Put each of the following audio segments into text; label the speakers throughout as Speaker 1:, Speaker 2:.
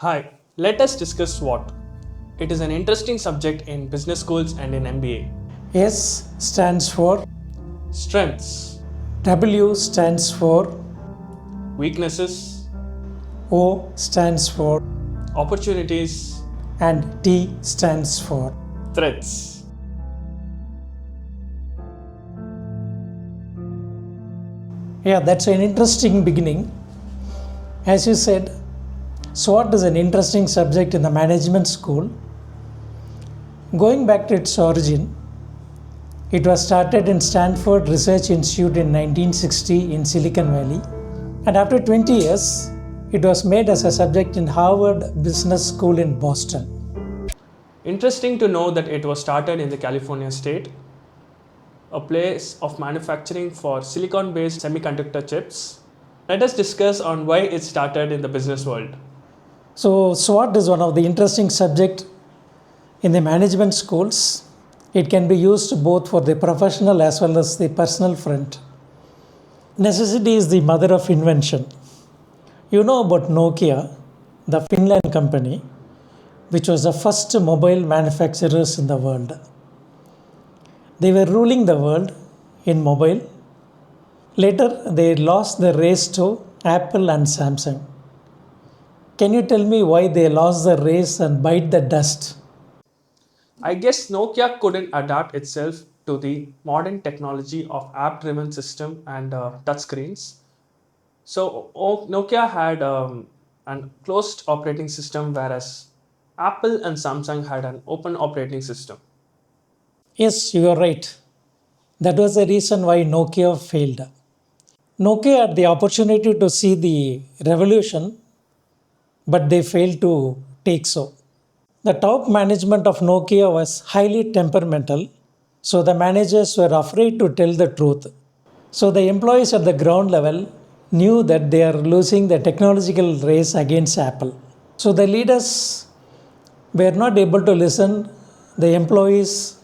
Speaker 1: Hi, let us discuss SWOT. It is an interesting subject in business schools and in MBA.
Speaker 2: S stands for,
Speaker 1: Strengths,
Speaker 2: W stands for,
Speaker 1: weaknesses,
Speaker 2: O stands for,
Speaker 1: opportunities,
Speaker 2: and T stands for.
Speaker 1: threats.
Speaker 2: Yeah, that's an interesting beginning. As you said, SWOT is an interesting subject in the management school. Going back to its origin, it was started in Stanford Research Institute in 1960 in Silicon Valley. And after 20 years, it was made as a subject in Harvard Business School in Boston.
Speaker 1: Interesting to know that it was started in the California state, a place of manufacturing for silicon-based semiconductor chips. Let us discuss on why it started in the business world.
Speaker 2: So SWOT is one of the interesting subjects in the management schools. It can be used both for the professional as well as the personal front. Necessity is the mother of invention. You know about Nokia, the Finland company, which was the first mobile manufacturers in the world. They were ruling the world in mobile. Later, they lost the race to Apple and Samsung. Can you tell me why they lost the race and bite the dust?
Speaker 1: I guess Nokia couldn't adapt itself to the modern technology of app-driven system and touchscreens. So Nokia had an closed operating system, whereas Apple and Samsung had an open operating system.
Speaker 2: Yes, you are right. That was the reason why Nokia failed. Nokia had the opportunity to see the revolution, but they failed to take so. The top management of Nokia was highly temperamental, so the managers were afraid to tell the truth. So the employees at the ground level knew that they are losing the technological race against Apple. So the leaders were not able to listen the employees'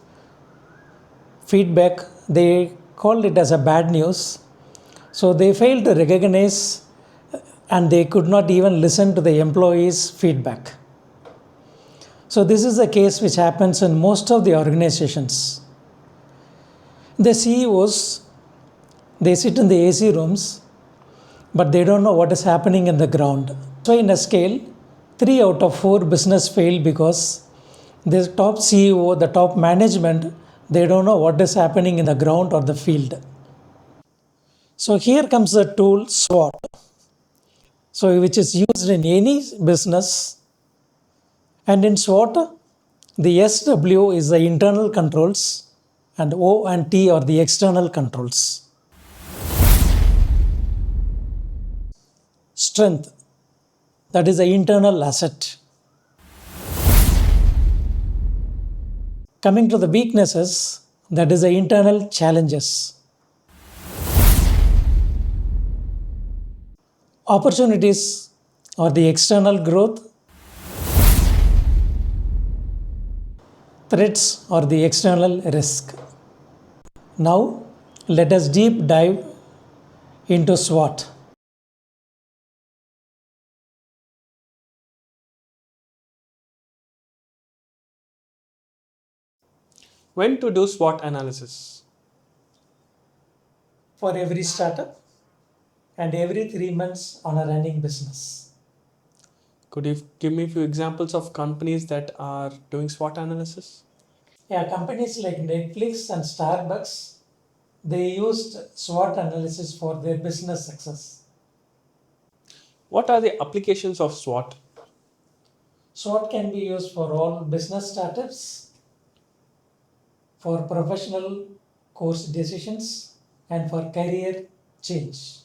Speaker 2: feedback. They called it as a bad news. So they failed to recognize and they could not even listen to the employees' feedback. So this is a case which happens in most of the organizations. The CEOs, they sit in the AC rooms, but they don't know what is happening in the ground. So in a scale, 3 out of 4 business fail because the top CEO, the top management, they don't know what is happening in the ground or the field. So here comes the tool SWOT. So which is used in any business. And in SWOT, the SW is the internal controls and O and T are the external controls. Strength, that is the internal asset. Coming to the weaknesses, that is the internal challenges. Opportunities are the external growth. Threats are the external risk. Now, let us deep dive into SWOT.
Speaker 1: When to do SWOT analysis?
Speaker 2: For every startup and every 3 months on a running business.
Speaker 1: Could you give me a few examples of companies that are doing SWOT analysis?
Speaker 2: Yeah, companies like Netflix and Starbucks, they used SWOT analysis for their business success.
Speaker 1: What are the applications of SWOT?
Speaker 2: SWOT can be used for all business startups, for professional course decisions, and for career change.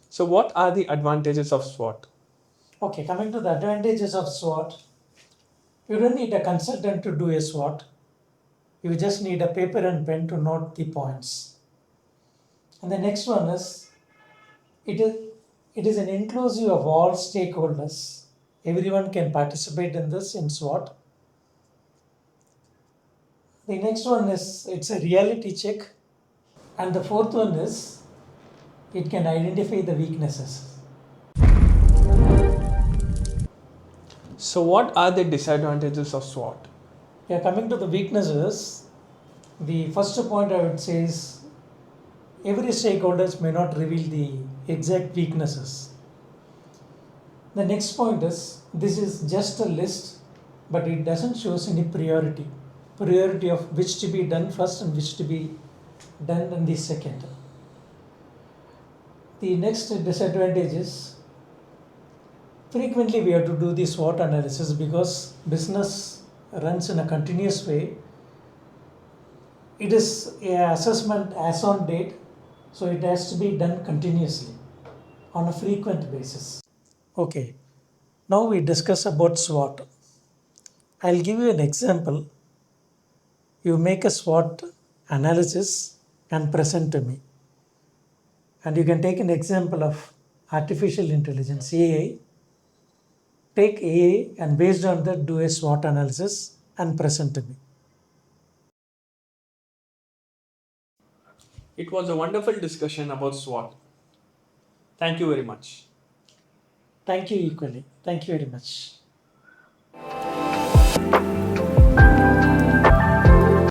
Speaker 1: So, what are the advantages of SWOT?
Speaker 2: Okay, coming to the advantages of SWOT, you don't need a consultant to do a SWOT. You just need a paper and pen to note the points. And the next one is it is it is an inclusive of all stakeholders. Everyone can participate in this in SWOT. The next one is it's a reality check. And the fourth one is it can identify the weaknesses.
Speaker 1: So, what are the disadvantages of SWOT?
Speaker 2: Yeah, coming to the weaknesses, the first point I would say is every stakeholders may not reveal the exact weaknesses. The next point is this is just a list, but it doesn't show any priority. Priority of which to be done first and which to be done in the second. The next disadvantage is frequently we have to do the SWOT analysis because business runs in a continuous way. It is a assessment as on date, so it has to be done continuously on a frequent basis. Okay, now we discuss about SWOT. I'll give you an example. You make a SWOT analysis and present to me. And you can take an example of artificial intelligence, AI. Take AI and based on that do a SWOT analysis and present to me.
Speaker 1: It was a wonderful discussion about SWOT. Thank you very much.
Speaker 2: Thank you equally. Thank you very much.